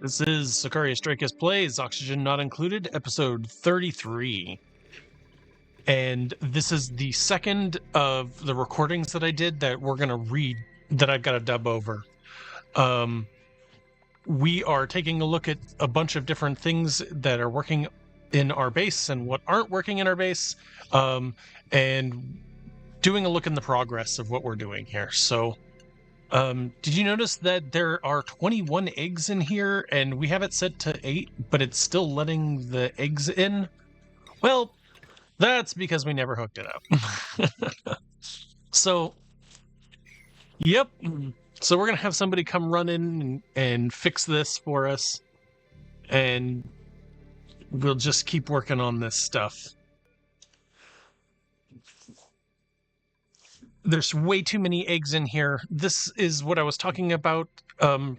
This is Prehistoric Plays, Oxygen Not Included, episode 33. And this is the second of the recordings that I did that we're going to read, that I've got to dub over. We are taking a look at a bunch of different things that are working in our base and what aren't working in our base, and doing a look in the progress of what we're doing here. So did you notice that there are 21 eggs in here and we have it set to 8, but it's still letting the eggs in? Well, that's because we never hooked it up. So, yep. So we're going to have somebody come run in and fix this for us. And we'll just keep working on this stuff. There's way too many eggs in here. This is what I was talking about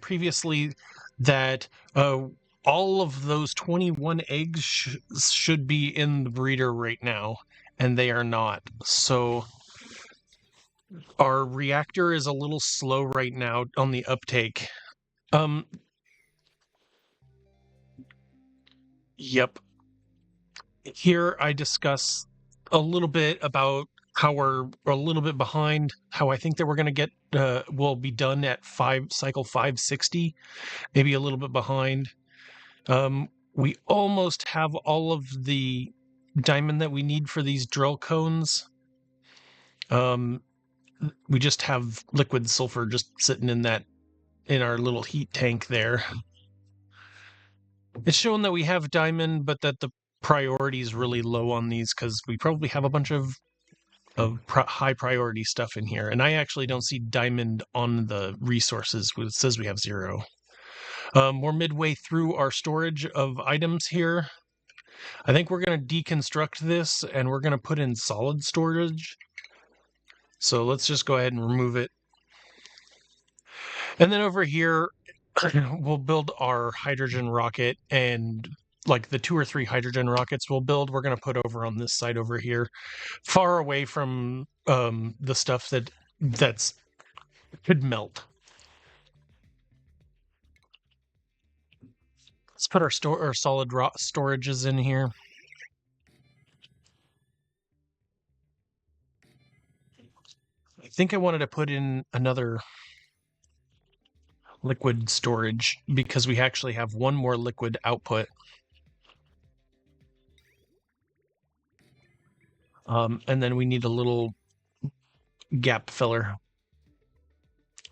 previously, that all of those 21 eggs should be in the breeder right now, and they are not. So our reactor is a little slow right now on the uptake. Yep. Here I discuss a little bit about how we're a little bit behind, how I think that we're going to get, will be done at cycle 560, maybe a little bit behind. We almost have all of the diamond that we need for these drill cones. We just have liquid sulfur just sitting in our little heat tank there. It's shown that we have diamond, but that the priority is really low on these because we probably have a bunch of high priority stuff in here, and I actually don't see diamond on the resources. It says we have 0. We're midway through our storage of items here. I think we're going to deconstruct this and we're going to put in solid storage. So let's just go ahead and remove it. And then over here, we'll build our hydrogen rocket, and like the 2 or 3 hydrogen rockets we're going to put over on this side over here, far away from the stuff that's could melt. Let's put our solid storages in here. I think I wanted to put in another liquid storage because we actually have one more liquid output. And then we need a little gap filler.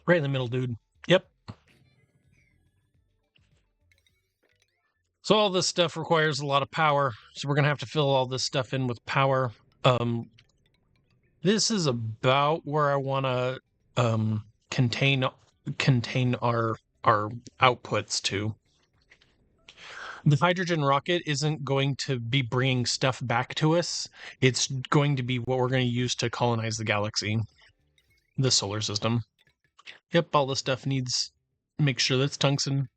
Right in the middle, dude. Yep. So all this stuff requires a lot of power. So we're going to have to fill all this stuff in with power. This is about where I want to contain our outputs to. The hydrogen rocket isn't going to be bringing stuff back to us. It's going to be what we're going to use to colonize the galaxy, the solar system. Yep, all this stuff needs make sure that's tungsten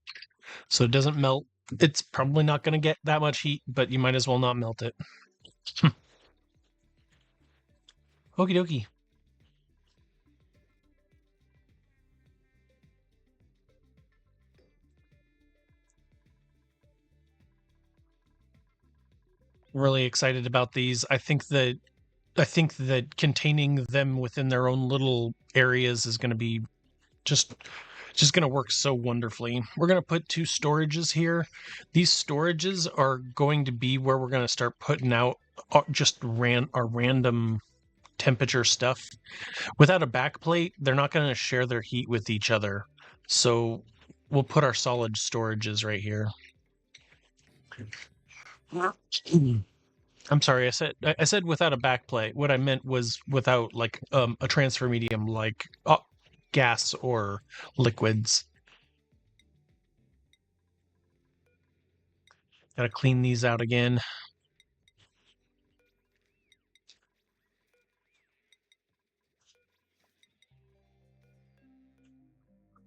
so it doesn't melt. It's probably not going to get that much heat, but you might as well not melt it. Okie dokie. Really excited about these. I think that containing them within their own little areas is going to be just going to work so wonderfully. We're going to put 2 storages here. These storages are going to be where we're going to start putting out just our random temperature stuff. Without a backplate, they're not going to share their heat with each other. So we'll put our solid storages right here. I'm sorry, I said without a backplate. What I meant was without like a transfer medium like gas or liquids. Gotta clean these out again.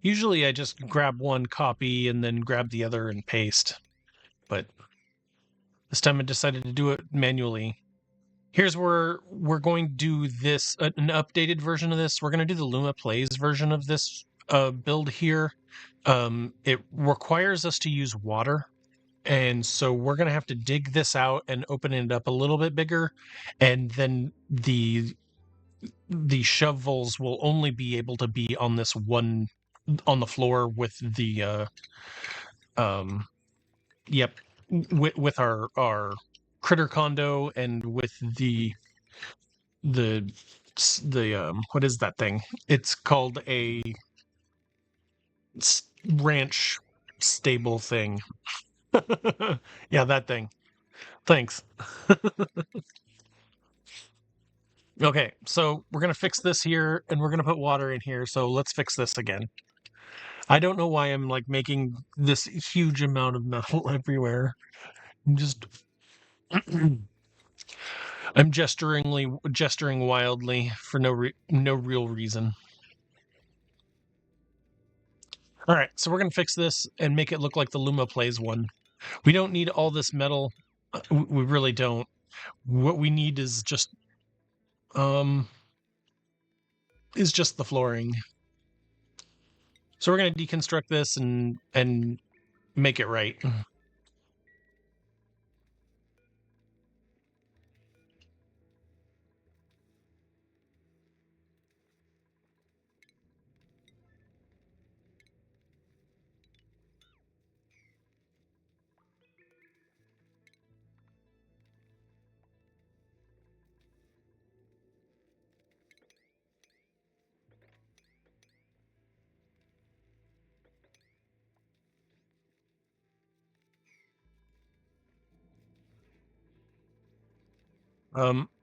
Usually I just grab one copy and then grab the other and paste, but this time I decided to do it manually. Here's where we're going to do this, an updated version of this. We're going to do the Luma Plays version of this build here. it requires us to use water. And so we're going to have to dig this out and open it up a little bit bigger. And then the shove voles will only be able to be on this one, on the floor with the, yep, with our critter condo and with the what is that thing? It's called a ranch stable thing. Yeah, that thing. Thanks. Okay, so we're gonna fix this here, and we're gonna put water in here. So let's fix this again. I don't know why I'm like making this huge amount of metal everywhere. I'm just I'm gesturing wildly for no real reason. All right, so we're gonna fix this and make it look like the Luma Plays one. We don't need all this metal. We really don't. What we need is just the flooring. So we're gonna deconstruct this and make it right.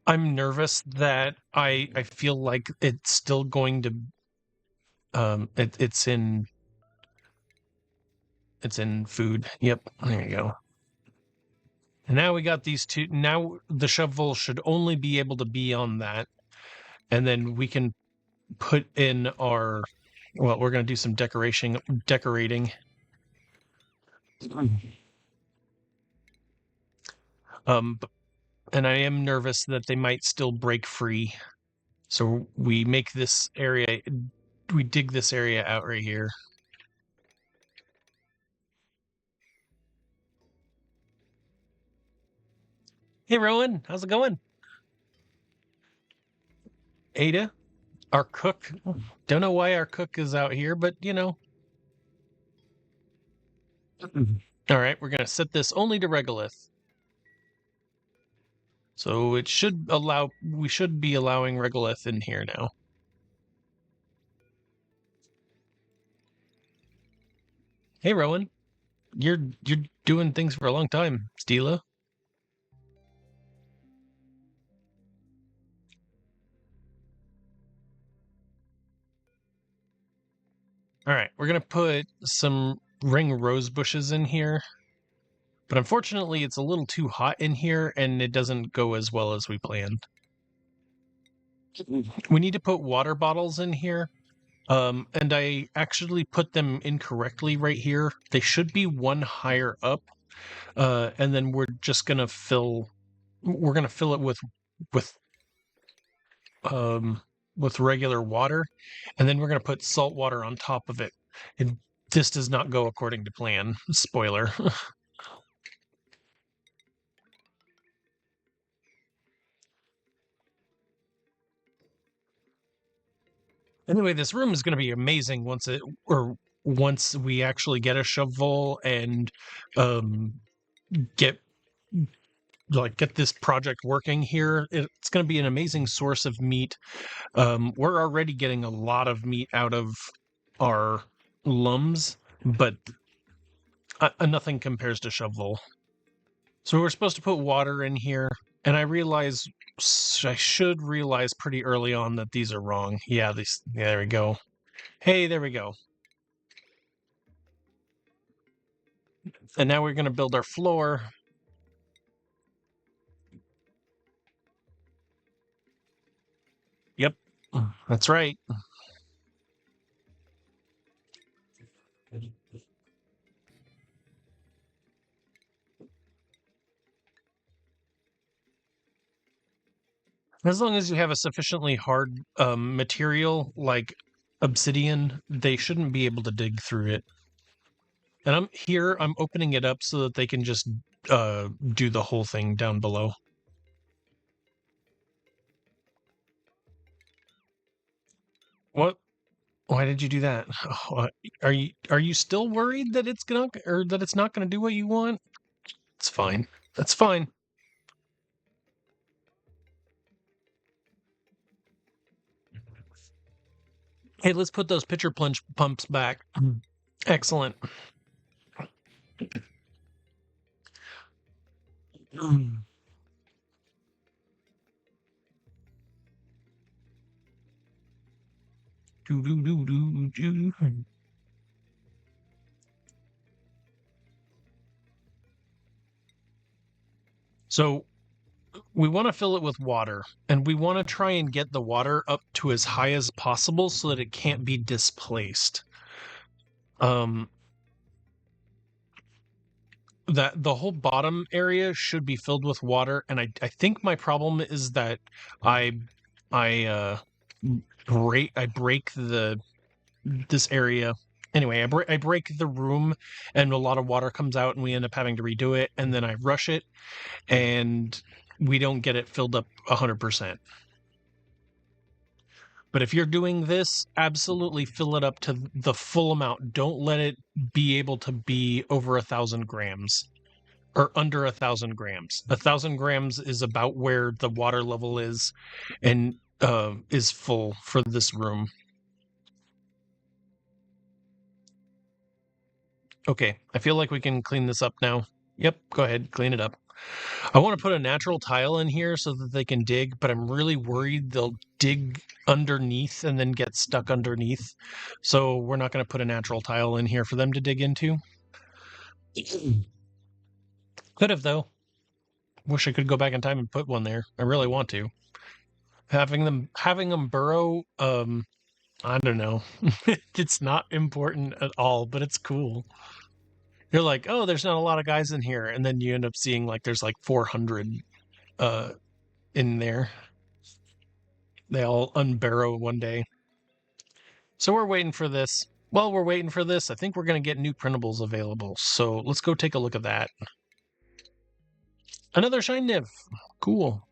I'm nervous that I feel like it's still going to it's in food. Yep, there you go. And now we got these two. Now the shovel should only be able to be on that, and then we can put in our. Well, we're going to do some decorating. And I am nervous that they might still break free. So we make this area, we dig this area out right here. Hey, Rowan, how's it going? Ada, our cook. Don't know why our cook is out here, but you know. All right, we're going to set this only to regolith. So it should we should be allowing regolith in here now. Hey, Rowan, you're doing things for a long time, Stila. All right, we're going to put some ring rose bushes in here. But unfortunately, it's a little too hot in here, and it doesn't go as well as we planned. We need to put water bottles in here, and I actually put them incorrectly right here. They should be one higher up, and then we're just gonna fill. We're gonna fill it with regular water, and then we're gonna put salt water on top of it. And this does not go according to plan. Spoiler. Anyway, this room is going to be amazing once we actually get a shove vole and get this project working here. It's going to be an amazing source of meat. We're already getting a lot of meat out of our lums, but nothing compares to shove vole. So we're supposed to put water in here, and I should realize pretty early on that these are wrong. Yeah, there we go. Hey, there we go. And now we're going to build our floor. Yep, that's right. As long as you have a sufficiently hard material like obsidian, they shouldn't be able to dig through it. And I'm opening it up so that they can just do the whole thing down below. What? Why did you do that? Oh, are you still worried that it's gonna or that it's not gonna do what you want? It's fine. That's fine. Hey, let's put those pitcher plunge pumps back. Excellent. So we want to fill it with water, and we want to try and get the water up to as high as possible so that it can't be displaced. That the whole bottom area should be filled with water, and I think my problem is that I I break this area. Anyway, I break the room, and a lot of water comes out, and we end up having to redo it, and then I rush it, and we don't get it filled up 100%. But if you're doing this, absolutely fill it up to the full amount. Don't let it be able to be over 1,000 grams or under 1,000 grams. 1,000 grams is about where the water level is and is full for this room. Okay, I feel like we can clean this up now. Yep, go ahead, clean it up. I want to put a natural tile in here so that they can dig, but I'm really worried they'll dig underneath and then get stuck underneath. So we're not going to put a natural tile in here for them to dig into. Could have, though. Wish I could go back in time and put one there. I really want to. Having them burrow, I don't know. It's not important at all, but it's cool. You're like, oh, there's not a lot of guys in here, and then you end up seeing like there's like 400 in there. They all unbarrow one day. So we're waiting for this. While we're waiting for this, I think we're going to get new printables available. So let's go take a look at that. Another Shine Niv. Cool.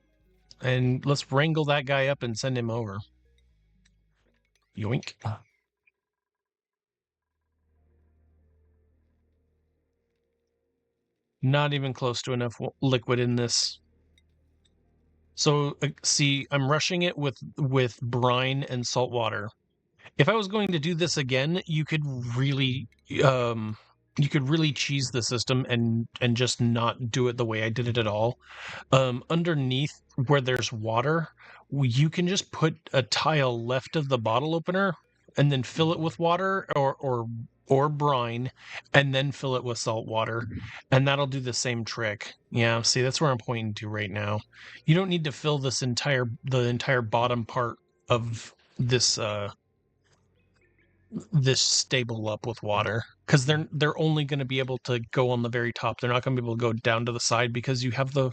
And let's wrangle that guy up and send him over. Yoink. Not even close to enough liquid in this. So see, I'm rushing it with brine and salt water. If I was going to do this again, you could really cheese the system and just not do it the way I did it at all. Underneath where there's water, you can just put a tile left of the bottle opener and then fill it with water or brine and then fill it with salt water, and that'll do the same trick. Yeah, see, that's where I'm pointing to right now. You don't need to fill the entire bottom part of this stable up with water, because they're only going to be able to go on the very top. They're not going to be able to go down to the side because you have the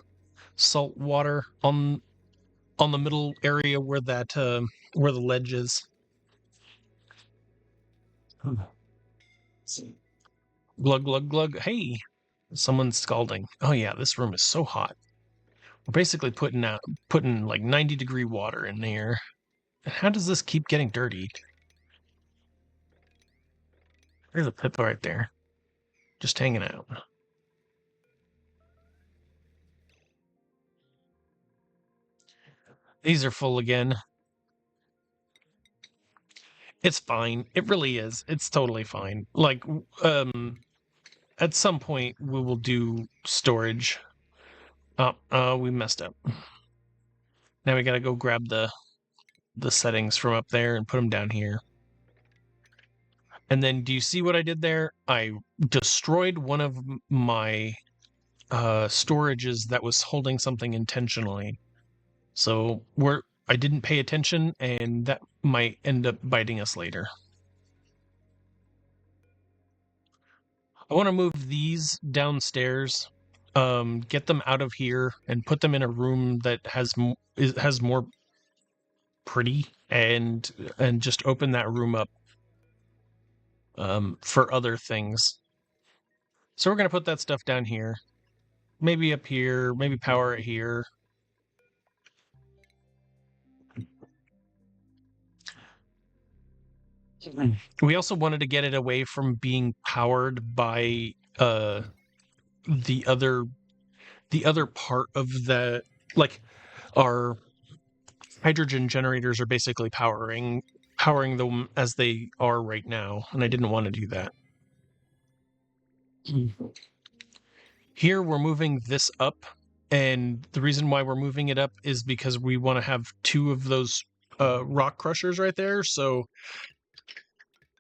salt water on the middle area where that where the ledge is. Glug glug glug. Hey, someone's scalding. Oh yeah, this room is so hot. We're basically putting like 90-degree water in here. And how does this keep getting dirty? There's a pip right there, just hanging out. These are full again. It's fine. It really is. It's totally fine. Like, at some point we will do storage. Oh, we messed up. Now we gotta go grab the settings from up there and put them down here. And then, do you see what I did there? I destroyed one of my storages that was holding something intentionally. So I didn't pay attention, and that might end up biting us later. I want to move these downstairs, get them out of here, and put them in a room that has more pretty, and just open that room up for other things. So we're going to put that stuff down here. Maybe up here, maybe power it here. We also wanted to get it away from being powered by the other part of the, like, our hydrogen generators are basically powering them as they are right now, and I didn't want to do that. Here we're moving this up, and the reason why we're moving it up is because we want to have two of those rock crushers right there, so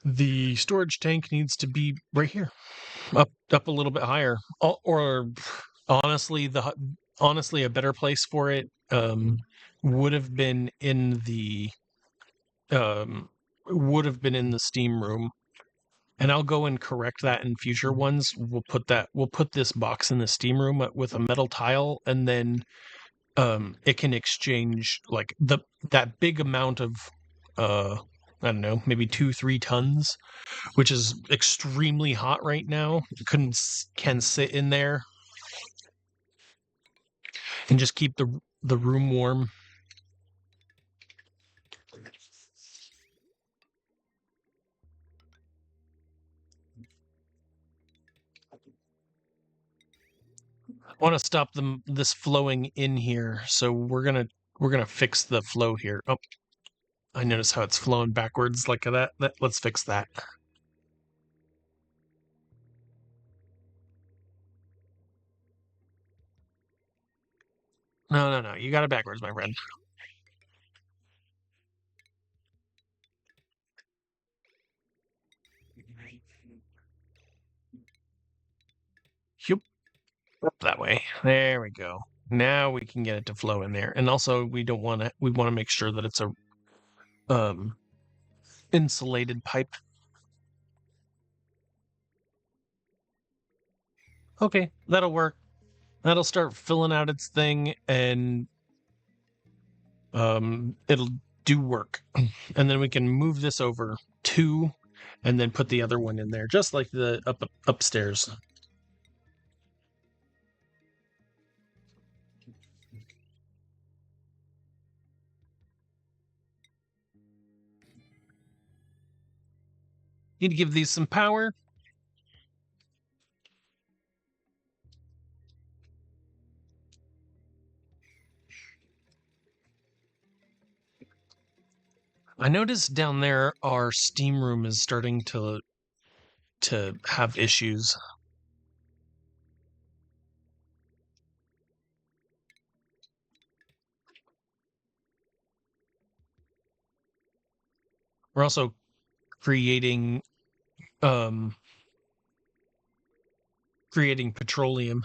the storage tank needs to be right here, up a little bit higher. Or honestly, a better place for it would have been in the steam room. And I'll go and correct that in future ones. We'll put this box in the steam room with a metal tile, and then it can exchange like that big amount of I don't know, maybe 2-3 tons, which is extremely hot right now. Can sit in there and just keep the room warm. I want to stop this flowing in here, so we're gonna fix the flow here. Oh, I notice how it's flowing backwards like that. Let's fix that. No, you got it backwards, my friend. Yup. Up that way. There we go. Now we can get it to flow in there. And also we want to make sure that it's a insulated pipe. Okay, that'll work. That'll start filling out its thing, and it'll do work. And then we can move this over 2 and then put the other one in there, just like the upstairs. Need to give these some power. I noticed down there our steam room is starting to have issues. We're also creating petroleum.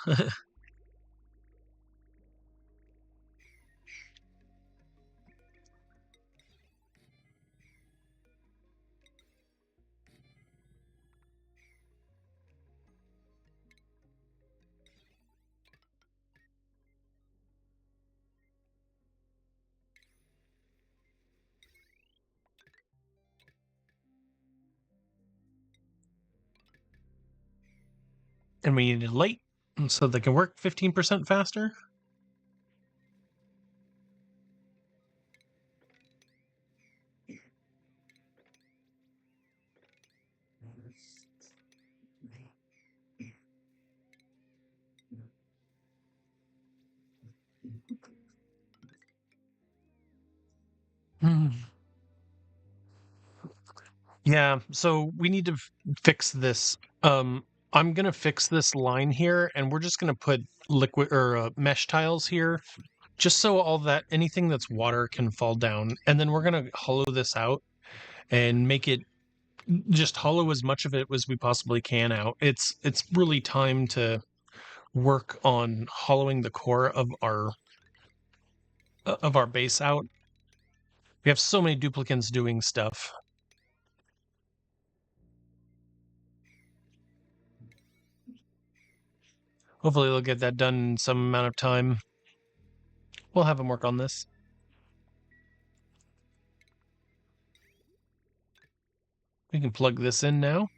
And we need light so they can work 15% faster. Yeah, so we need to fix this. I'm gonna fix this line here, and we're just gonna put liquid or mesh tiles here, just so all that anything that's water can fall down. And then we're gonna hollow this out and make it just hollow as much of it as we possibly can out. It's really time to work on hollowing the core of our base out. We have so many duplicants doing stuff. Hopefully they'll get that done in some amount of time. We'll have them work on this. We can plug this in now.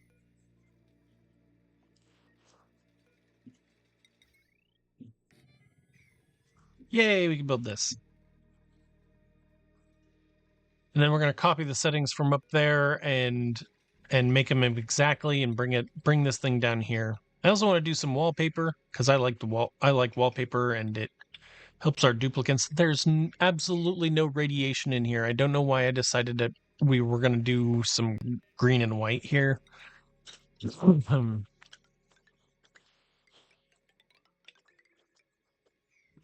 Yay, we can build this. And then we're going to copy the settings from up there and make them exactly and bring this thing down here. I also want to do some wallpaper because I like wallpaper and it helps our duplicates. There's absolutely no radiation in here. I don't know why I decided that we were going to do some green and white here.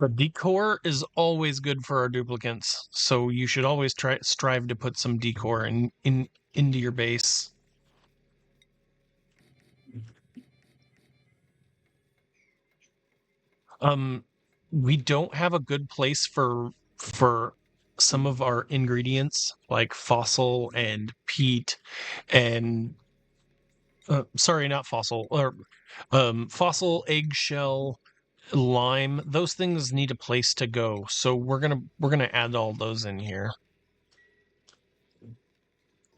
The decor is always good for our duplicates, so you should always strive to put some decor into your base. We don't have a good place for some of our ingredients like fossil and peat and sorry, not fossil or fossil, eggshell, lime. Those things need a place to go, so we're gonna add all those in here.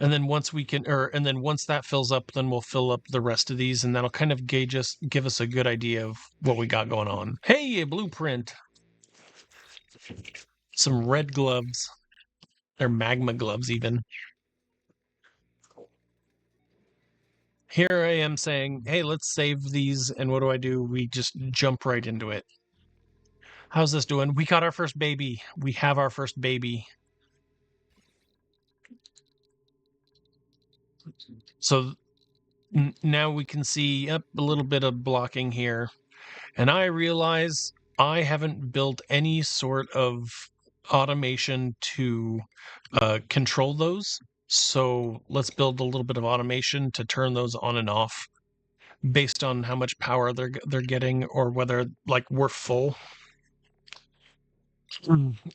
And then once that fills up, then we'll fill up the rest of these, and that'll kind of give us a good idea of what we got going on. Hey, a blueprint. Some red gloves. They're magma gloves, even. Here I am saying, hey, let's save these, and what do? We just jump right into it. How's this doing? We got our first baby. We have our first baby. So now we can see a little bit of blocking here. And I realize I haven't built any sort of automation to control those. So let's build a little bit of automation to turn those on and off based on how much power they're getting or whether like we're full.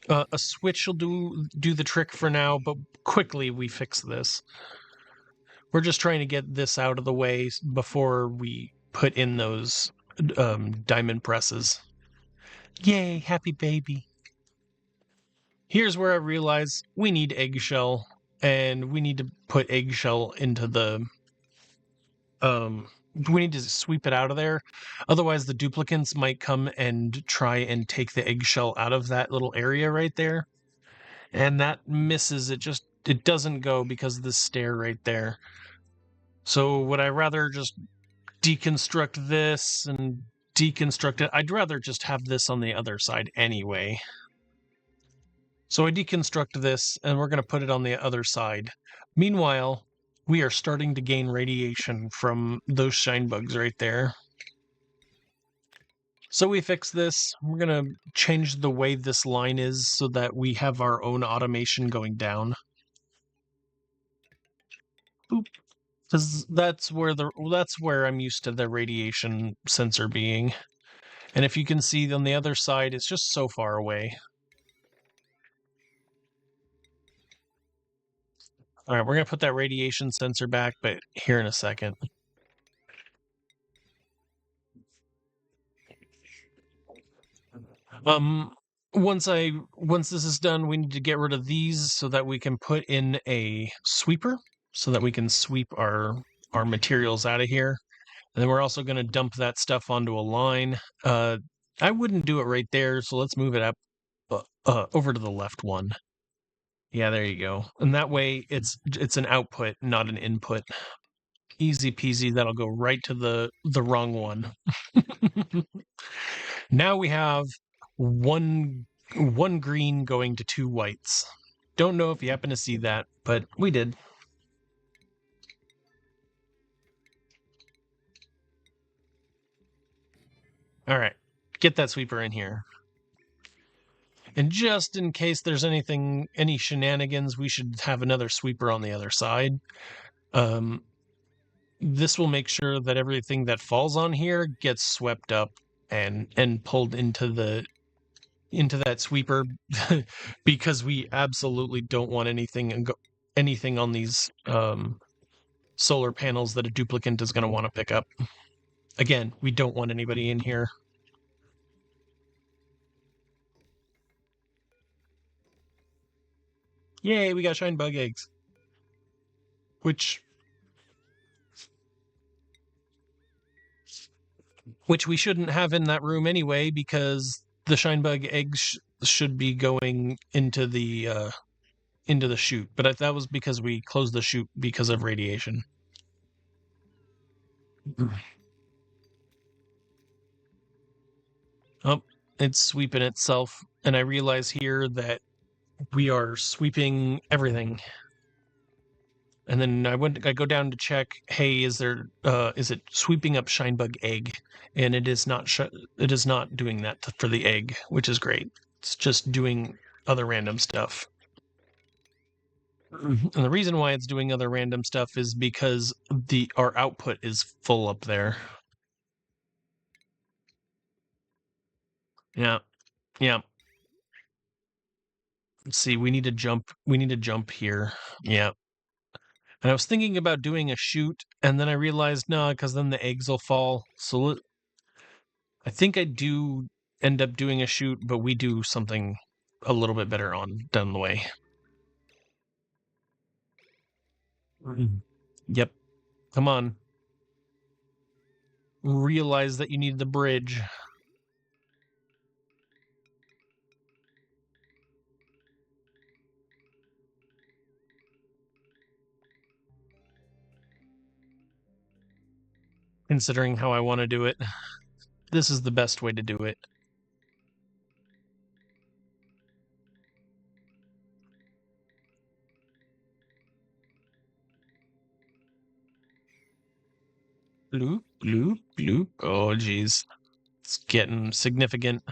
A switch will do the trick for now, but quickly we fix this. We're just trying to get this out of the way before we put in those diamond presses. Yay, happy baby. Here's where I realize we need eggshell, and we need to put eggshell into the we need to sweep it out of there. Otherwise the duplicates might come and try and take the eggshell out of that little area right there. And that misses it doesn't go because of the stair right there. So would I rather just deconstruct this and deconstruct it? I'd rather just have this on the other side anyway. So I deconstruct this, and we're going to put it on the other side. Meanwhile, we are starting to gain radiation from those shine bugs right there. So we fix this. We're going to change the way this line is so that we have our own automation going down. Boop. Because that's where I'm used to the radiation sensor being. And if you can see on the other side, it's just so far away. All right, we're going to put that radiation sensor back, but here in a second. Once this is done, we need to get rid of these so that we can put in a sweeper so that we can sweep our materials out of here. And then we're also going to dump that stuff onto a line. I wouldn't do it right there, so let's move it up over to the left one. Yeah, there you go. And that way it's an output, not an input. Easy peasy, that'll go right to the wrong one. Now we have one green going to 2 whites. Don't know if you happen to see that, but we did. All right, get that sweeper in here. And just in case there's any shenanigans, we should have another sweeper on the other side. This will make sure that everything that falls on here gets swept up and pulled into that sweeper because we absolutely don't want anything on these solar panels that a duplicate is going to want to pick up. Again, we don't want anybody in here. Yay, we got shine bug eggs. Which we shouldn't have in that room anyway because the shine bug eggs should be going into the chute, but that was because we closed the chute because of radiation. Oh, it's sweeping itself, and I realize here that we are sweeping everything. And then I go down to check, hey, is it sweeping up shinebug egg? And it is not it is not doing that for the egg, which is great. It's just doing other random stuff. And the reason why it's doing other random stuff is because our output is full up there. Yeah. Yeah. Let's see, we need to jump here. Yeah. And I was thinking about doing a chute, and then I realized no, because then the eggs will fall. So I think I do end up doing a chute, but we do something a little bit better on down the way. Yep. Come on. Realize that you need the bridge. Considering how I want to do it, this is the best way to do it. Bloop, bloop, bloop. Oh, geez. It's getting significant.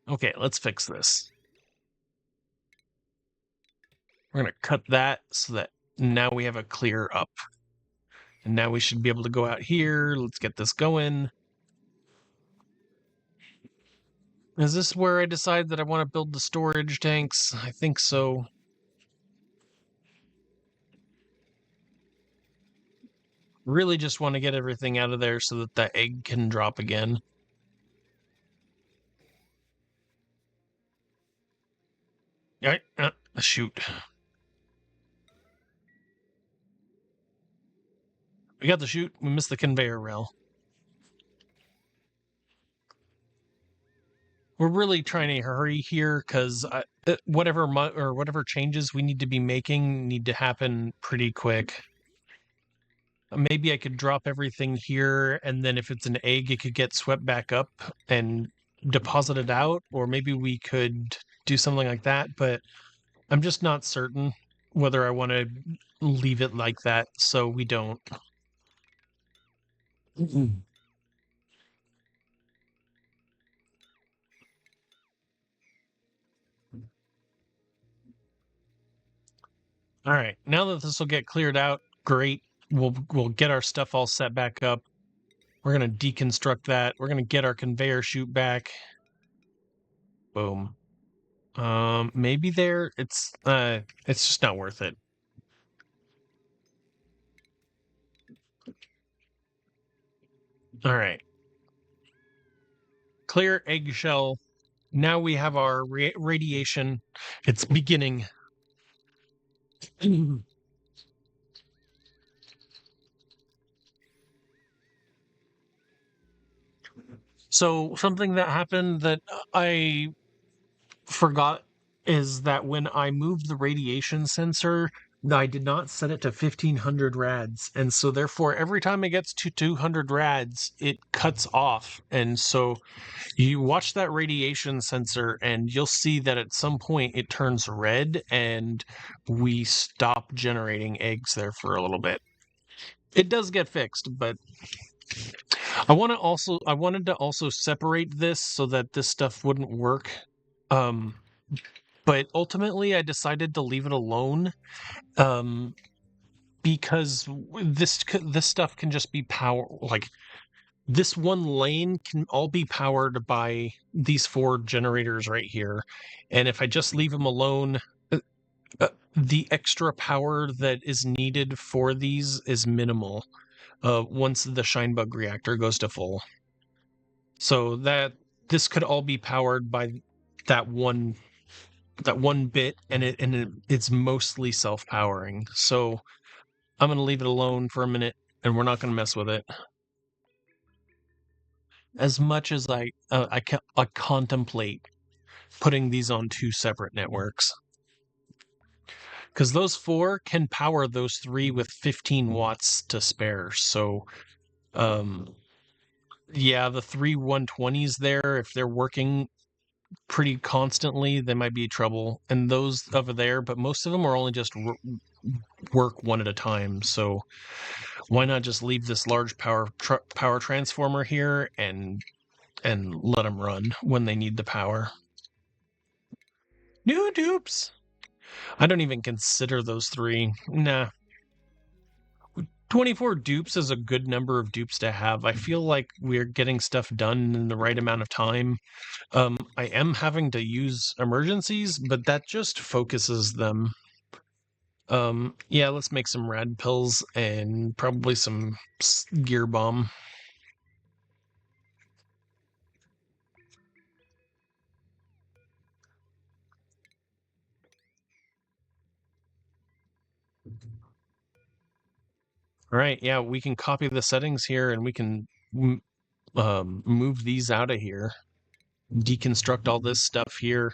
Okay, let's fix this. We're going to cut that so that now we have a clear up. And now we should be able to go out here. Let's get this going. Is this where I decide that I want to build the storage tanks? I think so. Really just want to get everything out of there so that that egg can drop again. Alright, shoot. We got the chute. We missed the conveyor rail. We're really trying to hurry here because whatever changes we need to be making need to happen pretty quick. Maybe I could drop everything here, and then if it's an egg, it could get swept back up and deposited out, or maybe we could do something like that, but I'm just not certain whether I want to leave it like that so we don't. All right, now that this will get cleared out, great. We'll get our stuff all set back up. We're gonna deconstruct that. We're gonna get our conveyor chute back. Boom. Maybe there. It's just not worth it. All right. Clear eggshell. Now we have our radiation. It's beginning. So something that happened that I forgot is that when I moved the radiation sensor, I did not set it to 1500 rads. And so therefore, every time it gets to 200 rads, it cuts off. And so you watch that radiation sensor and you'll see that at some point it turns red and we stop generating eggs there for a little bit. It does get fixed, but I wanted to also separate this so that this stuff wouldn't work. But ultimately I decided to leave it alone. Because this stuff can just be power, like this one lane can all be powered by these 4 generators right here. And if I just leave them alone, the extra power that is needed for these is minimal once the Shinebug reactor goes to full. So that this could all be powered by that one bit, and it's mostly self-powering. So I'm going to leave it alone for a minute, and we're not going to mess with it. As much as I contemplate putting these on 2 separate networks. Because those 4 can power those 3 with 15 watts to spare. So, yeah, the 3 120s there, if they're working pretty constantly, they might be trouble. And those over there, but most of them are only just work one at a time. So why not just leave this large power transformer here and let them run when they need the power? New dupes. I don't even consider those 3. Nah. 24 dupes is a good number of dupes to have. I feel like we're getting stuff done in the right amount of time. I am having to use emergencies, but that just focuses them. Yeah, let's make some rad pills and probably some gear bomb. All right, yeah, we can copy the settings here and we can move these out of here. Deconstruct all this stuff here.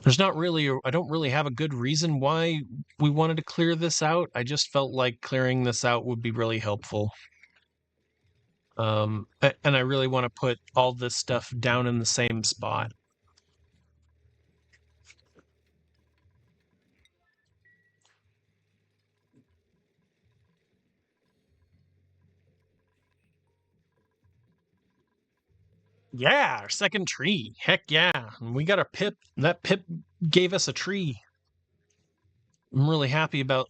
There's not really, I don't really have a good reason why we wanted to clear this out. I just felt like clearing this out would be really helpful. And I really want to put all this stuff down in the same spot. Yeah, our second tree. Heck yeah. We got a pip. That pip gave us a tree. I'm really happy about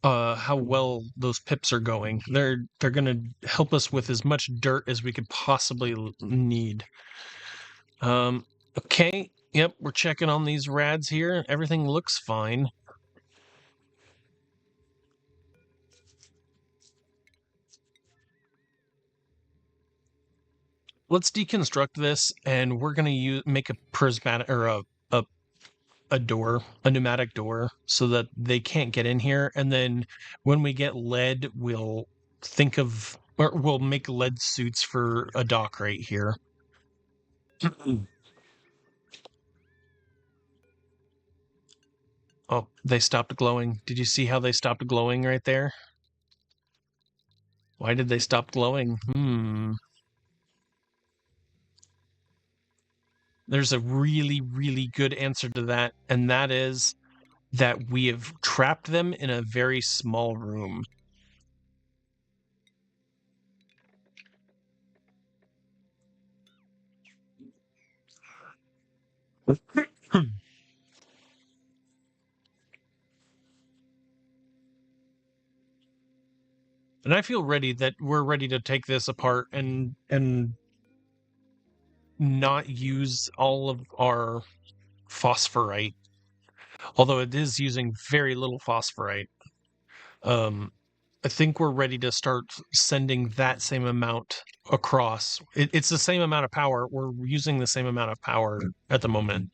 how well those pips are going. They're going to help us with as much dirt as we could possibly need. Okay. Yep, we're checking on these rads here. Everything looks fine. Let's deconstruct this, and we're going to make a prismatic or a door, a pneumatic door, so that they can't get in here. And then when we get lead, we'll think of, or we'll make lead suits for a dock right here. Oh, they stopped glowing. Did you see how they stopped glowing right there? Why did they stop glowing? There's a really, really good answer to that, and that is that we have trapped them in a very small room. And I feel ready that we're ready to take this apart and not use all of our phosphorite, although it is using very little phosphorite. I think we're ready to start sending that same amount across. It's the same amount of power. We're using the same amount of power at the moment.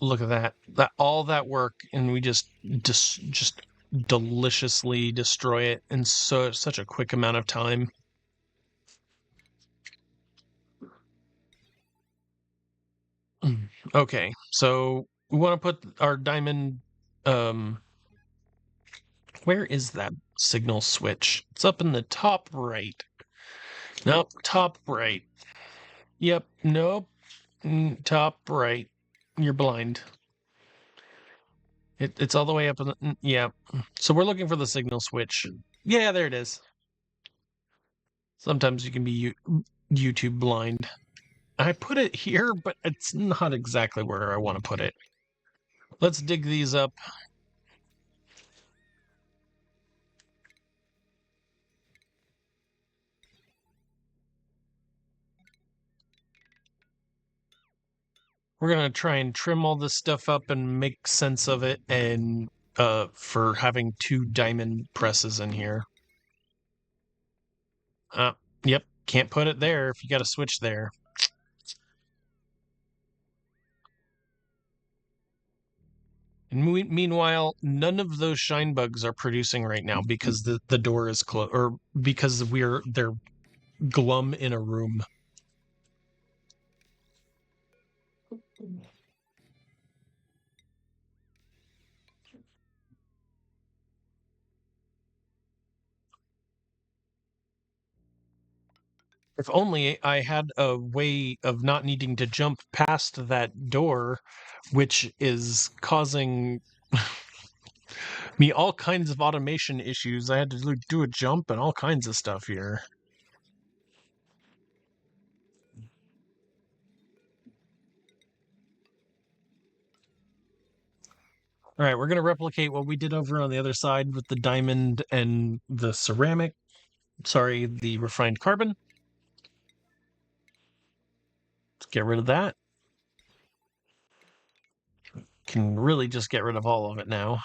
Look at that. All that work, and we just deliciously destroy it in such a quick amount of time. Okay, so we want to put our diamond. Where is that signal switch? It's up in the top right. Nope, top right. Yep, nope. Top right. You're blind. It's all the way up in the. Yeah. So we're looking for the signal switch. Yeah, there it is. Sometimes you can be YouTube blind. I put it here, but it's not exactly where I want to put it. Let's dig these up. We're gonna try and trim all this stuff up and make sense of it, and for having 2 diamond presses in here. Yep, can't put it there if you got a switch there. And meanwhile, none of those shine bugs are producing right now because the door is closed, or because they're glum in a room. If only I had a way of not needing to jump past that door, which is causing me all kinds of automation issues. I had to do a jump and all kinds of stuff here. All right, we're going to replicate what we did over on the other side with the diamond and the ceramic. Sorry, the refined carbon. Let's get rid of that. Can really just get rid of all of it now.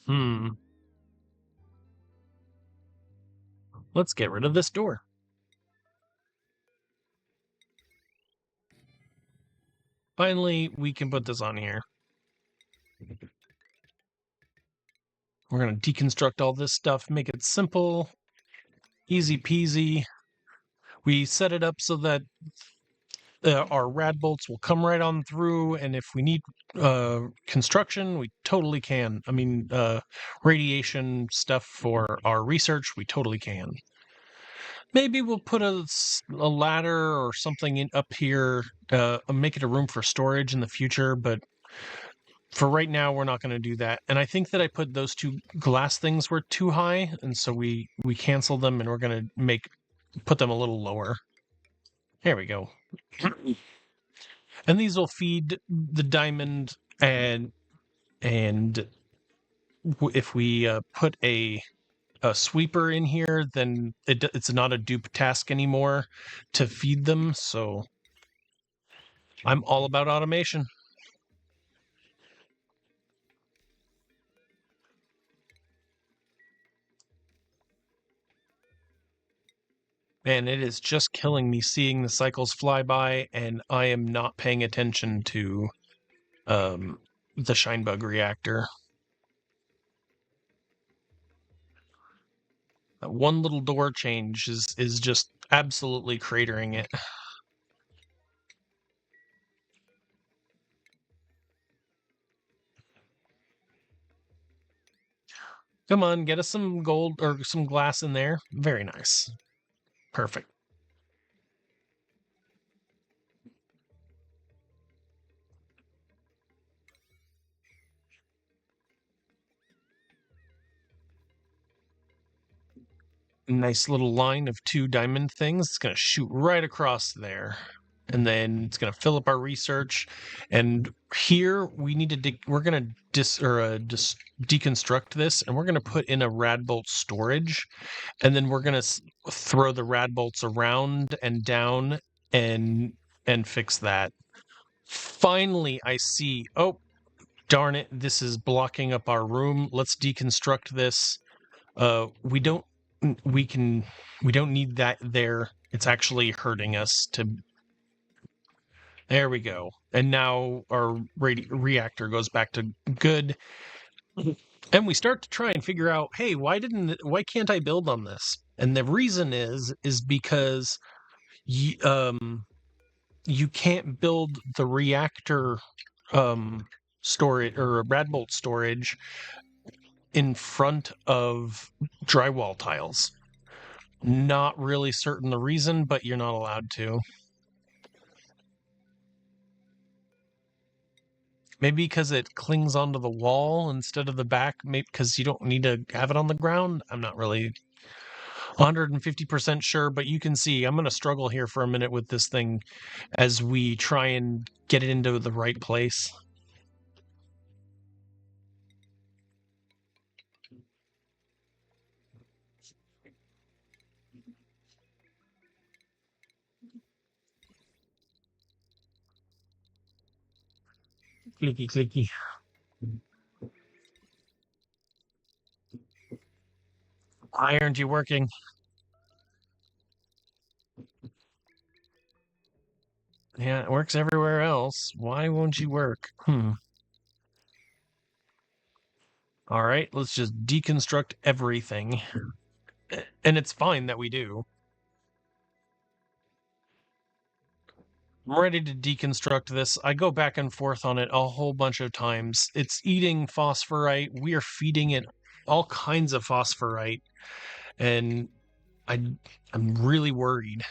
Hmm. Let's get rid of this door. Finally, we can put this on here. We're going to deconstruct all this stuff, make it simple, easy peasy. We set it up so that our rad bolts will come right on through, and if we need construction, we totally can. I mean, radiation stuff for our research, we totally can. Maybe we'll put a ladder or something up here, make it a room for storage in the future, but for right now, we're not going to do that. And I think that I put those 2 glass things were too high, and so we cancel them, and we're going to put them a little lower. There we go. And these will feed the diamond, and if we put a sweeper in here, then it's not a dupe task anymore to feed them. So I'm all about automation. Man, it is just killing me seeing the cycles fly by, and I am not paying attention to the Shinebug reactor. That one little door change is just absolutely cratering it. Come on, get us some gold or some glass in there. Very nice. Perfect. Nice little line of 2 diamond things. It's going to shoot right across there. And then it's going to fill up our research. And here we need to we're going to deconstruct this, and we're going to put in a rad bolt storage, and then we're going to throw the rad bolts around and down and fix that. Finally, I see. Oh, darn it! This is blocking up our room. Let's deconstruct this. We don't need that there. It's actually hurting us to. There we go. And now our reactor goes back to good. And we start to try and figure out, hey, why can't I build on this? And the reason is because you can't build the reactor storage or rad bolt storage in front of drywall tiles. Not really certain the reason, but you're not allowed to. Maybe because it clings onto the wall instead of the back, maybe because you don't need to have it on the ground. I'm not really 150% sure, but you can see I'm going to struggle here for a minute with this thing as we try and get it into the right place. Clicky, clicky. Why aren't you working? Yeah, it works everywhere else. Why won't you work? All right, let's just deconstruct everything. And it's fine that we do. I'm ready to deconstruct this. I go back and forth on it a whole bunch of times. It's eating phosphorite. We are feeding it all kinds of phosphorite. And I'm really worried.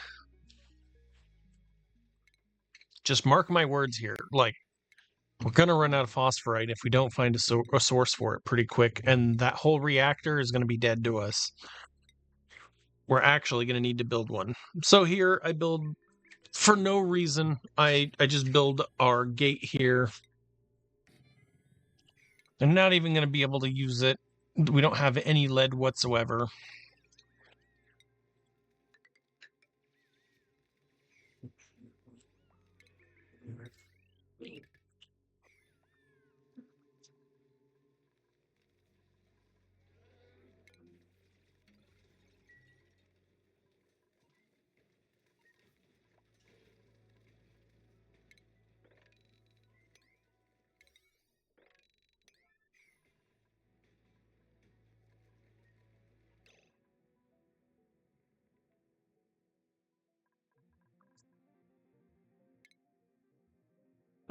Just mark my words here. Like, we're going to run out of phosphorite if we don't find a source for it pretty quick. And that whole reactor is going to be dead to us. We're actually going to need to build one. So here I build, for no reason, I just build our gate here. I'm not even going to be able to use it. We don't have any lead whatsoever.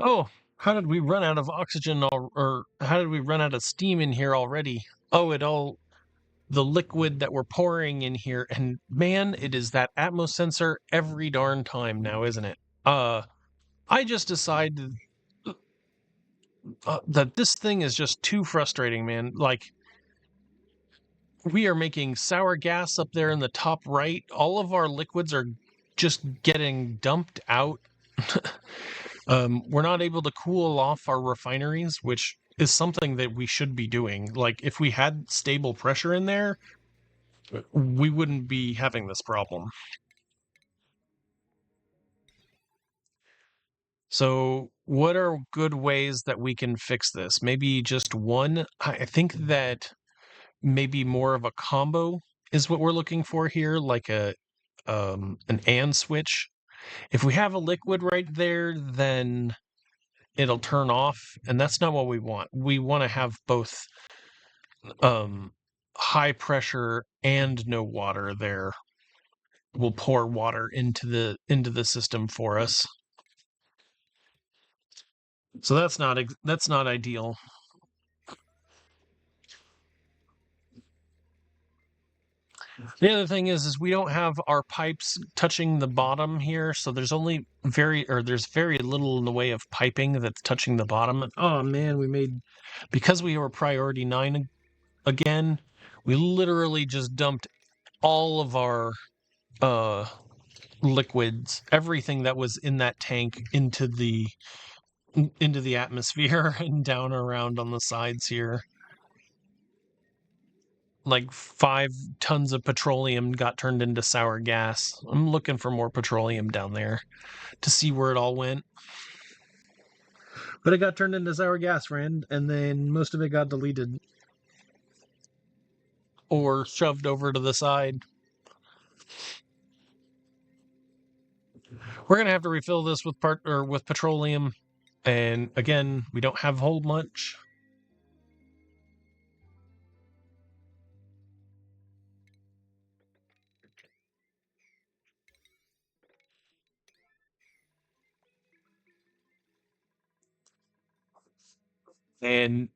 Oh, how did we run out of oxygen or how did we run out of steam in here already? Oh, the liquid that we're pouring in here, and man, it is that Atmos sensor every darn time now, isn't it? I just decided that this thing is just too frustrating, man. Like, we are making sour gas up there in the top right. All of our liquids are just getting dumped out. We're not able to cool off our refineries, which is something that we should be doing. Like, if we had stable pressure in there, we wouldn't be having this problem. So, what are good ways that we can fix this? Maybe just one? I think that maybe more of a combo is what we're looking for here, like an and switch. If we have a liquid right there, then it'll turn off, and that's not what we want. We want to have both high pressure and no water there. We'll pour water into the system for us. So that's not ideal. The other thing is we don't have our pipes touching the bottom here, so there's very little in the way of piping that's touching the bottom. Oh man, because we were priority 9 again, we literally just dumped all of our liquids, everything that was in that tank into the atmosphere and down around on the sides here. Like 5 tons of petroleum got turned into sour gas. I'm looking for more petroleum down there to see where it all went. But it got turned into sour gas, friend, and then most of it got deleted or shoved over to the side. We're gonna have to refill this with petroleum, and again, we don't have a whole much. and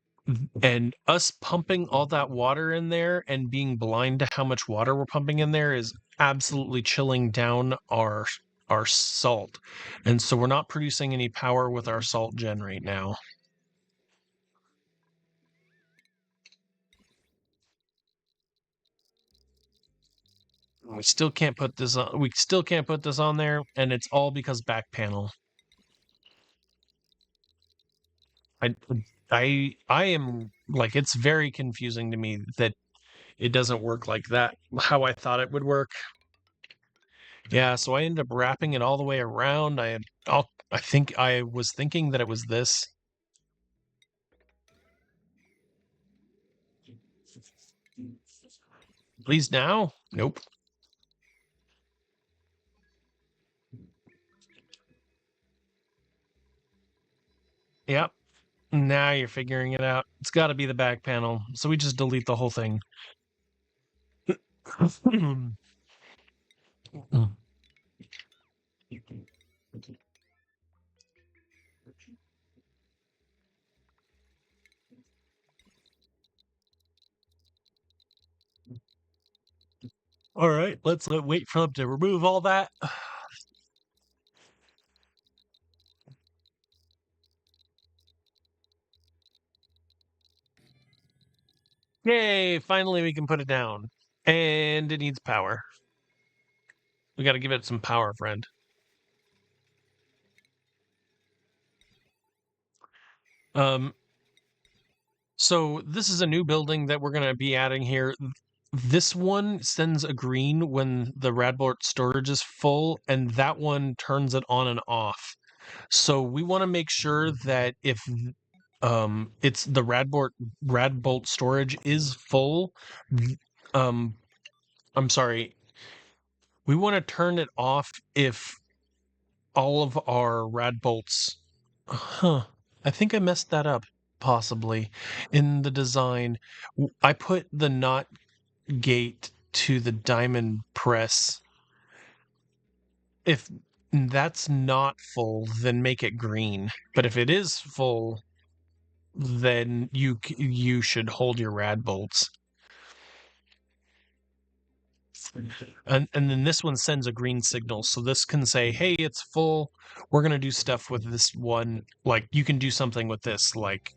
us pumping all that water in there and being blind to how much water we're pumping in there is absolutely chilling down our salt, and so we're not producing any power with our salt gen right now. We still can't put this on. We still can't put this on there, and it's all because back panel. I I am like, it's very confusing to me that it doesn't work like that. How I thought it would work. Yeah, so I ended up wrapping it all the way around. I think I was thinking that it was this. Please now? Nope. Yep. Now you're figuring it out. It's got to be the back panel. So we just delete the whole thing. All right, let's wait for them to remove all that. Yay, finally we can put it down. And it needs power. We got to give it some power, friend. So this is a new building that we're going to be adding here. This one sends a green when the Radbolt storage is full, and that one turns it on and off. So we want to make sure that if it's the Radbolt storage is full, um I'm sorry, we want to turn it off if all of our Radbolts. Huh. I think I messed that up, possibly, in the design. I put the not gate to the diamond press. If that's not full, then make it green. But if it is full, then you should hold your rad bolts. And then this one sends a green signal, so this can say, hey, it's full, we're going to do stuff with this one. Like, you can do something with this, like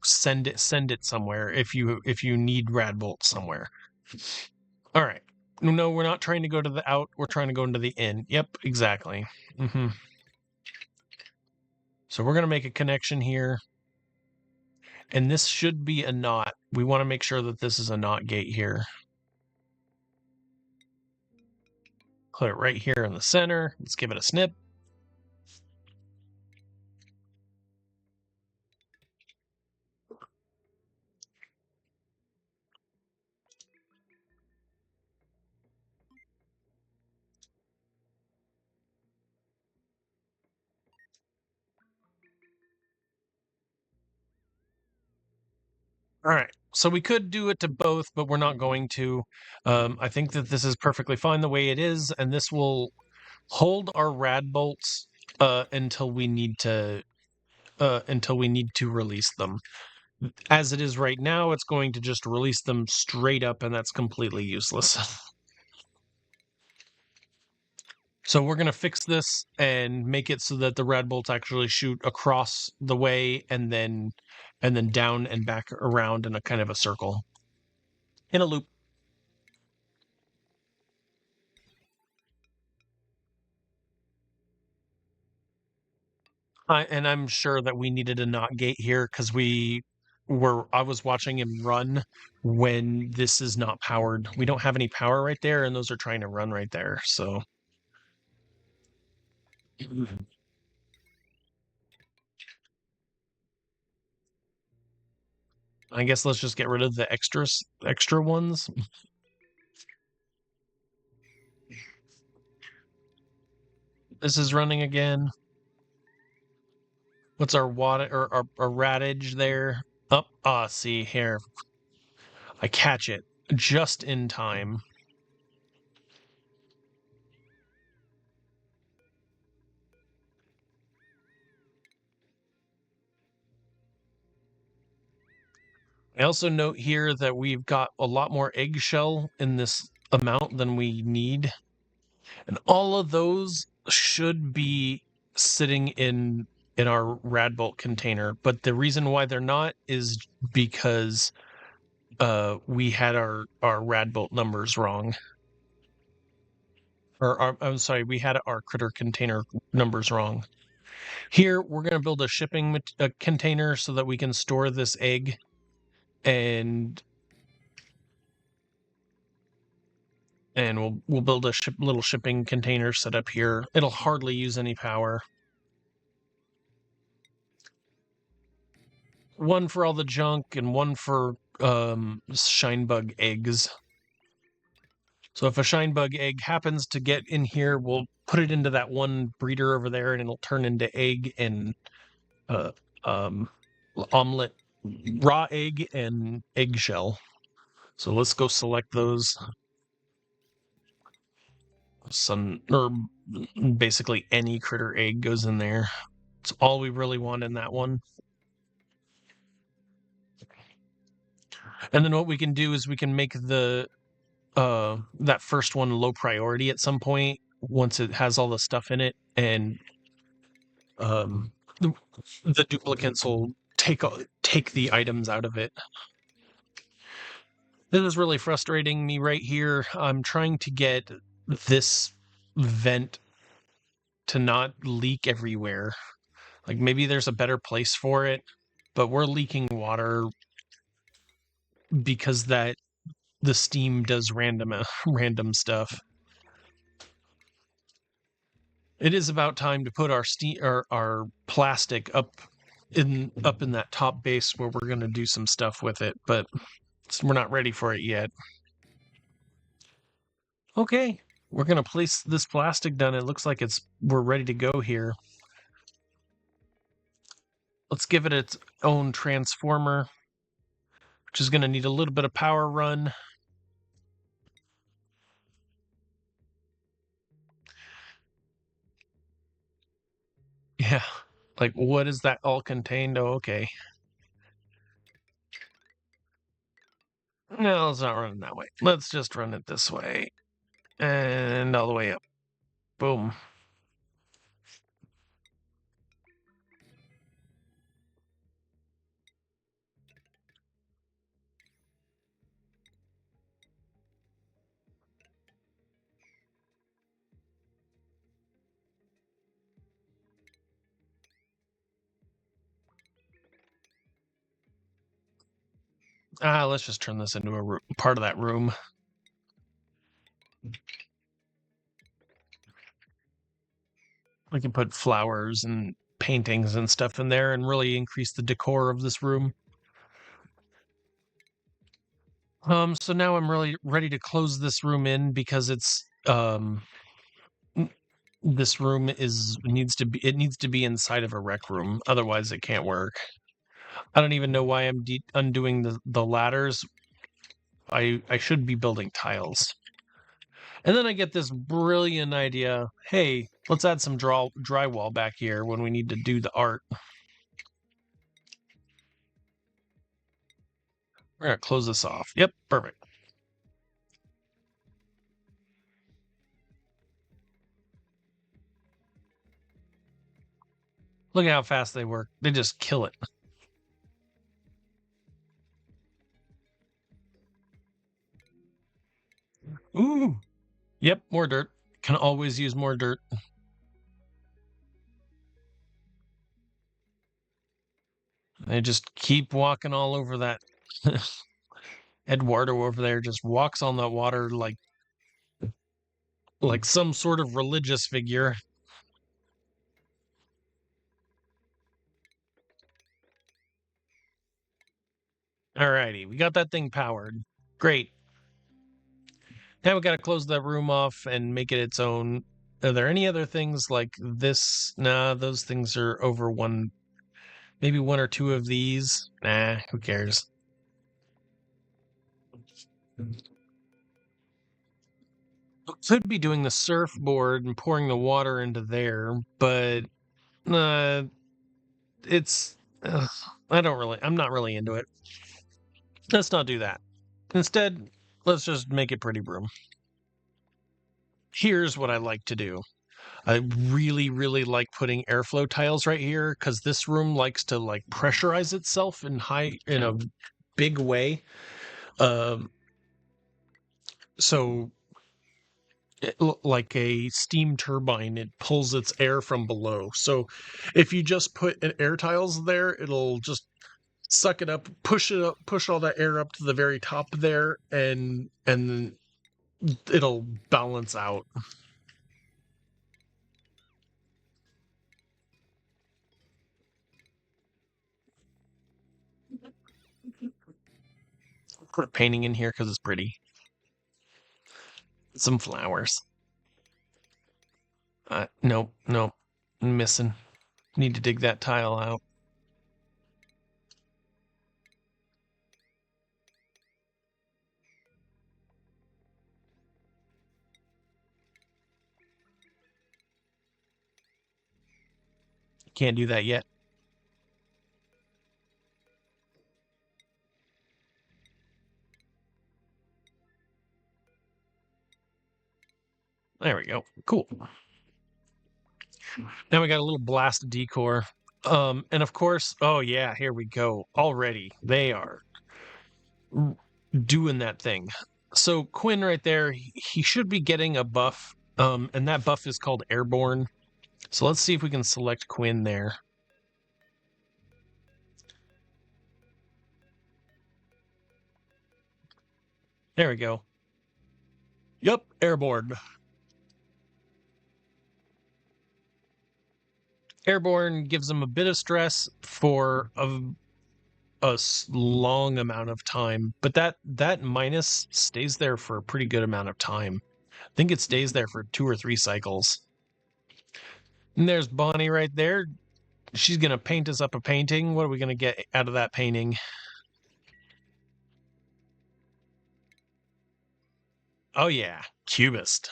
send it somewhere if you need rad bolts somewhere. All right, no, we're not trying to go to the out, we're trying to go into the in. Yep, exactly. So we're going to make a connection here, and this should be a NOT. We want to make sure that this is a NOT gate here. Put it right here in the center. Let's give it a snip. All right. So we could do it to both, but we're not going to. I think that this is perfectly fine the way it is, and this will hold our rad bolts until we need to release them. As it is right now, it's going to just release them straight up, and that's completely useless. So we're going to fix this and make it so that the rad bolts actually shoot across the way and then down and back around in a kind of a circle, in a loop. And I'm sure that we needed a NOT gate here because I was watching him run when this is not powered. We don't have any power right there, and those are trying to run right there. So I guess let's just get rid of the extra ones. This is running again. What's our watt or our radage there? Up. See here. I catch it just in time. I also note here that we've got a lot more eggshell in this amount than we need. And all of those should be sitting in our Radbolt container. But the reason why they're not is because we had our Radbolt numbers wrong. I'm sorry, we had our critter container numbers wrong. Here, we're going to build a shipping container so that we can store this egg, and we'll build a little shipping container set up here. It'll hardly use any power. One for all the junk and one for shinebug eggs. So if a shinebug egg happens to get in here, we'll put it into that one breeder over there, and it'll turn into egg and omelet, raw egg and eggshell. So let's go select those. Basically any critter egg goes in there. It's all we really want in that one. And then what we can do is we can make the that first one low priority at some point once it has all the stuff in it, and the duplicates will take the items out of it. This is really frustrating me right here. I'm trying to get this vent to not leak everywhere. Like maybe there's a better place for it, but we're leaking water because the steam does random stuff. It is about time to put our our plastic up in that top base where we're going to do some stuff with it, but we're not ready for it yet. Okay, we're going to place this plastic down. It looks like we're ready to go here. Let's give it its own transformer, which is going to need a little bit of power run. Yeah, like what is that all contained? Oh, okay. No, let's not run it that way. Let's just run it this way. And all the way up. Boom. Let's just turn this into a part of that room. We can put flowers and paintings and stuff in there and really increase the decor of this room. So now I'm really ready to close this room in because it's this room needs to be inside of a rec room. Otherwise it can't work. I don't even know why I'm undoing the ladders. I should be building tiles. And then I get this brilliant idea. Hey, let's add some drywall back here when we need to do the art. We're going to close this off. Yep, perfect. Look at how fast they work. They just kill it. Ooh. Yep, more dirt. Can always use more dirt. They just keep walking all over that. Eduardo over there just walks on the water like some sort of religious figure. Alrighty, we got that thing powered. Great. Now we got to close that room off and make it its own. Are there any other things like this? Nah, those things are over one. Maybe one or two of these. Nah, who cares? Could be doing the surfboard and pouring the water into there, but it's. I'm not really into it. Let's not do that. Instead, let's just make it pretty room. Here's what I like to do. I really, really like putting airflow tiles right here because this room likes to like pressurize itself in a big way. Um, so like a steam turbine, it pulls its air from below. So if you just put air tiles there, it'll just suck it up, push it up, push all that air up to the very top there, and it'll balance out. Put a painting in here because it's pretty. Some flowers. Nope, nope. I'm missing. Need to dig that tile out. Can't do that yet. There we go. Cool. Now we got a little blast decor. And of course, oh yeah, here we go. Already, they are doing that thing. So Quinn right there, he should be getting a buff. And that buff is called Airborne. So let's see if we can select Quinn there. There we go. Yup, Airborne. Airborne gives them a bit of stress for a long amount of time, but that minus stays there for a pretty good amount of time. I think it stays there for 2 or 3 cycles. And there's Bonnie right there. She's gonna paint us up a painting. What are we gonna get out of that painting? Oh yeah, Cubist.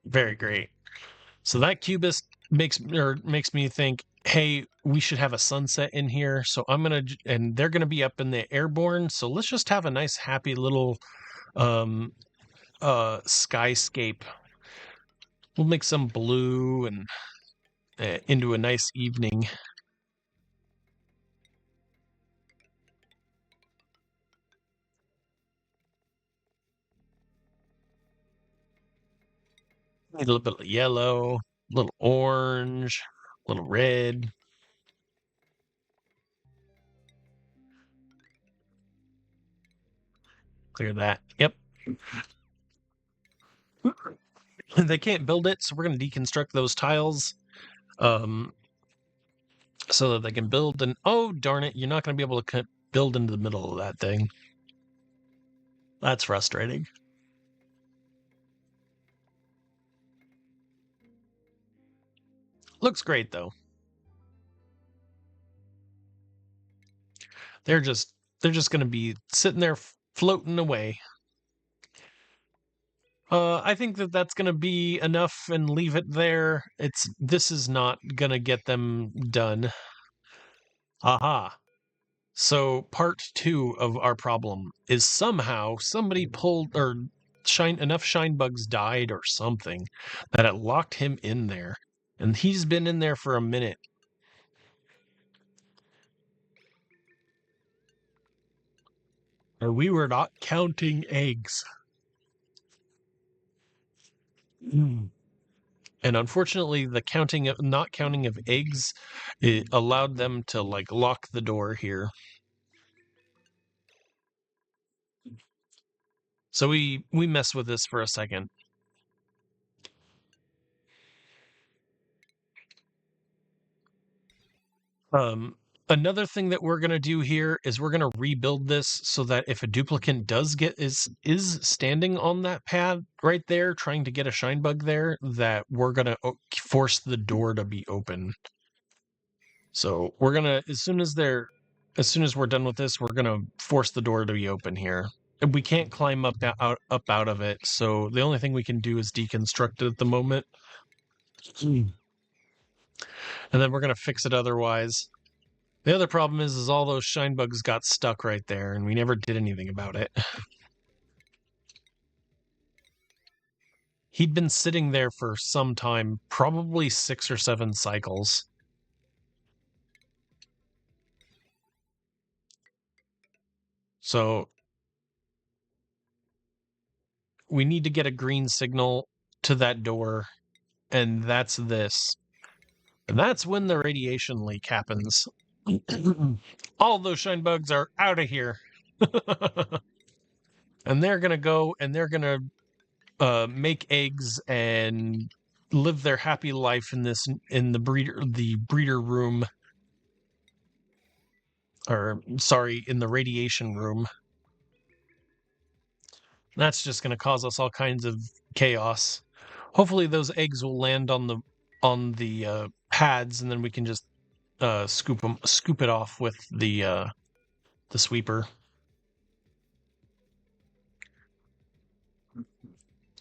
Very great. So that Cubist makes me think, hey, we should have a sunset in here. So and they're gonna be up in the Airborne. So let's just have a nice, happy little um skyscape. We'll make some blue and into a nice evening. Need a little bit of yellow, a little orange, a little red. Clear that. Yep. They can't build it, so we're going to deconstruct those tiles so that they can build. And oh, darn it, you're not going to be able to build into the middle of that thing. That's frustrating. Looks great, though. They're just going to be sitting there floating away. I think that's going to be enough and leave it there. This is not going to get them done. Aha. So part 2 of our problem is somehow somebody pulled or enough shine bugs died or something that it locked him in there. And he's been in there for a minute. Or we were not counting eggs. Mm. And unfortunately, the not counting of eggs, it allowed them to like lock the door here. So we mess with this for a second. Another thing that we're going to do here is we're going to rebuild this so that if a duplicant is standing on that pad right there trying to get a shine bug there, that we're going to force the door to be open. So we're going to as soon as we're done with this, we're going to force the door to be open here. We can't climb up out of it, so the only thing we can do is deconstruct it at the moment. And then we're going to fix it otherwise. The other problem is all those shine bugs got stuck right there, and we never did anything about it. He'd been sitting there for some time, probably 6 or 7 cycles. So we need to get a green signal to that door, and that's this. And that's when the radiation leak happens. All those shine bugs are out of here. And they're going to go and they're going to make eggs and live their happy life in the breeder room, or sorry, in the radiation room. That's just going to cause us all kinds of chaos. Hopefully those eggs will land on the pads, and then we can just scoop it off with the sweeper.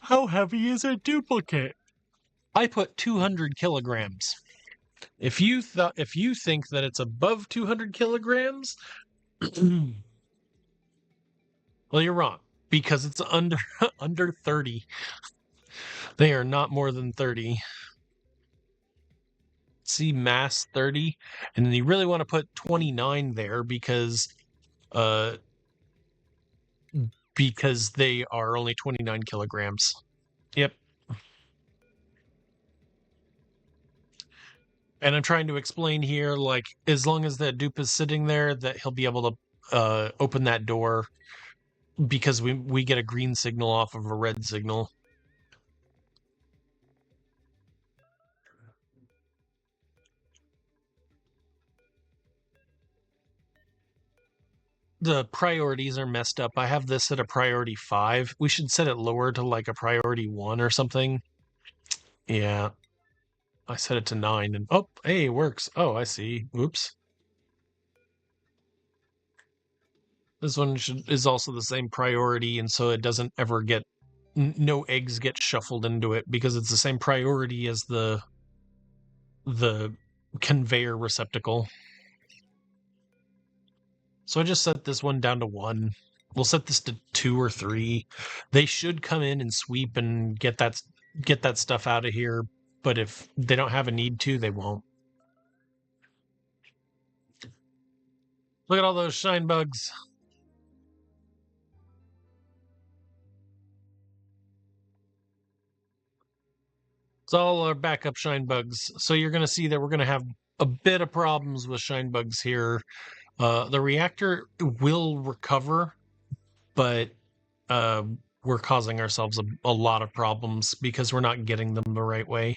How heavy is a duplicate? I put 200 kilograms. If you think that it's above 200 kilograms, well, you're wrong, because it's under under 30. They are not more than 30. See, mass 30, and then you really want to put 29 there because they are only 29 kilograms. Yep. And I'm trying to explain here, like, as long as that dupe is sitting there, that he'll be able to open that door, because we get a green signal off of a red signal. The priorities are messed up. I have this at a priority 5. We should set it lower to like a priority 1 or something. Yeah. I set it to 9 and oh, hey, it works. Oh, I see. Oops. This one is also the same priority, and so it doesn't ever get no eggs get shuffled into it because it's the same priority as the conveyor receptacle. So I just set this one down to 1. We'll set this to 2 or 3. They should come in and sweep and get that stuff out of here, but if they don't have a need to, they won't. Look at all those shine bugs. It's all our backup shine bugs. So you're going to see that we're going to have a bit of problems with shine bugs here. The reactor will recover, but we're causing ourselves a lot of problems because we're not getting them the right way.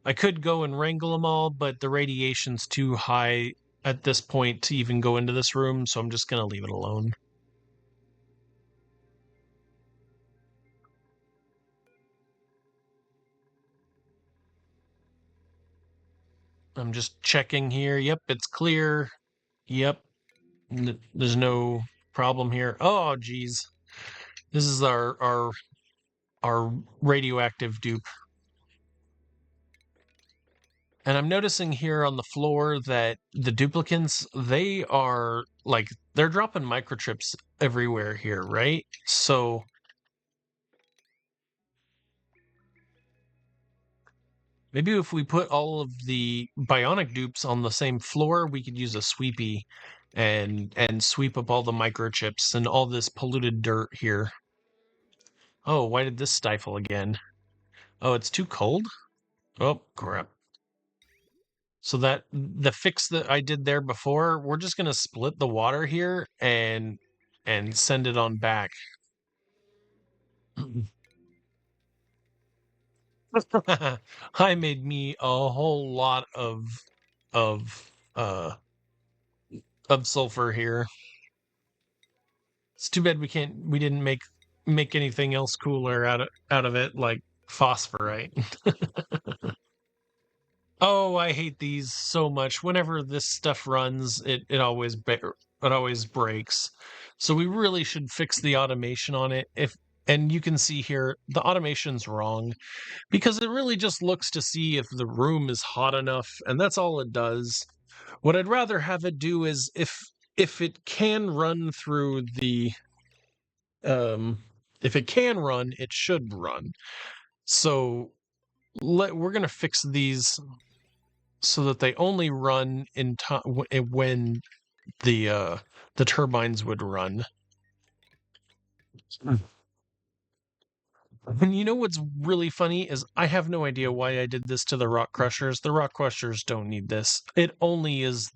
I could go and wrangle them all, but the radiation's too high at this point to even go into this room, so I'm just going to leave it alone. I'm just checking here. Yep, it's clear. Yep, there's no problem here. Oh, geez. This is our radioactive dupe. And I'm noticing here on the floor that the duplicants, they are like, they're dropping microchips everywhere here, right? So maybe if we put all of the bionic dupes on the same floor, we could use a sweepy and sweep up all the microchips and all this polluted dirt here. Oh, why did this stifle again? Oh, it's too cold? Oh, crap. So that the fix that I did there before, we're just going to split the water here and send it on back. I made me a whole lot of sulfur here. It's too bad we didn't make anything else cooler out of it, like phosphorite. Oh, I hate these so much. Whenever this stuff runs, it always breaks. So we really should fix the automation on it. And you can see here the automation's wrong because it really just looks to see if the room is hot enough, and that's all it does. What I'd rather have it do is if it can run through the if it can run, it should run. So we're going to fix these so that they only run in time when the turbines would run. And you know what's really funny is I have no idea why I did this to the rock crushers. The rock crushers don't need this. It only is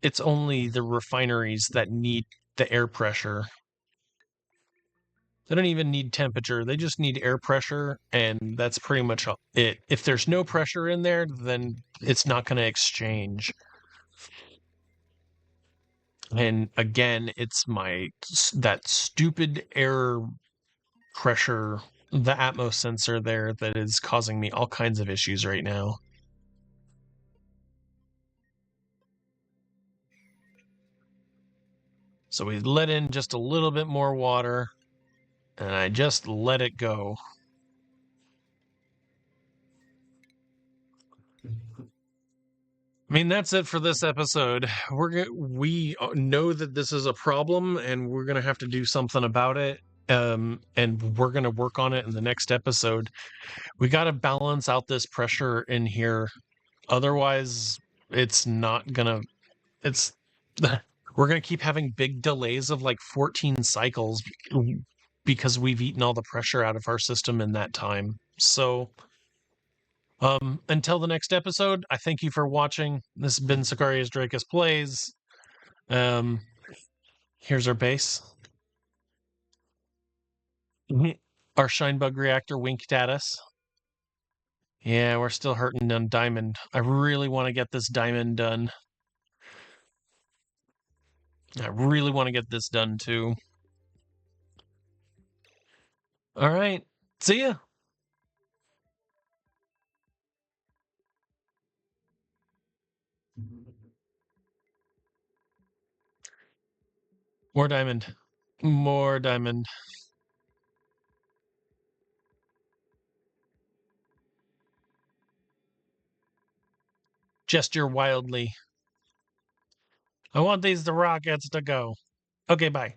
it's only the refineries that need the air pressure. They don't even need temperature. They just need air pressure, and that's pretty much it. If there's no pressure in there, then it's not going to exchange. And again, it's that stupid air pressure, the Atmos sensor there that is causing me all kinds of issues right now. So we let in just a little bit more water, and I just let it go. I mean, that's it for this episode. We know that this is a problem, and we're gonna have to do something about it. And we're gonna work on it in the next episode. We got to balance out this pressure in here, otherwise, it's not gonna. It's we're gonna keep having big delays of like 14 cycles because we've eaten all the pressure out of our system in that time. So. Until the next episode, I thank you for watching. This has been Sicarius Dracus Plays. Um, here's our base. Our Shinebug reactor winked at us. Yeah, we're still hurting on diamond. I really want to get this diamond done. I really want to get this done too. All right. See ya. More diamond. More diamond. Gesture wildly. I want these the rockets to go. Okay, bye.